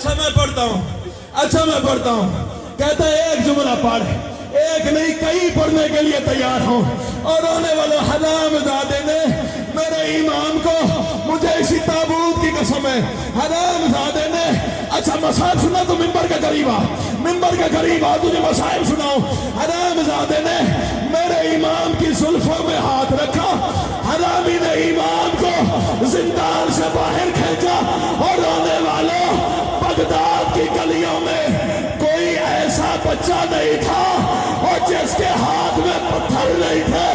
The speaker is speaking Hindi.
अच्छा मैं पढ़ता हूँ, अच्छा मैं पढ़ता हूँ। कहता है एक जुमला पढ़, एक नहीं कई पढ़ने के लिए तैयार हूँ। और आने वाले हरामजादे ने मेरे इमाम को, मुझे इसी ताबूत की कसम है, हरामजादे ने। अच्छा मसाइब सुना तो मिंबर के करीब आ, मिंबर के करीब आ, तुझे मसाइब सुनाओ। हरामजादे ने मेरे इमाम की जुल्फों में हाथ रखा, हरामी ने इमाम को जिंदान से बाहर खींचा। और आने वालों, बगदाद की गलियों में कोई ऐसा बच्चा नहीं था और जिसके हाथ में पत्थर नहीं थे।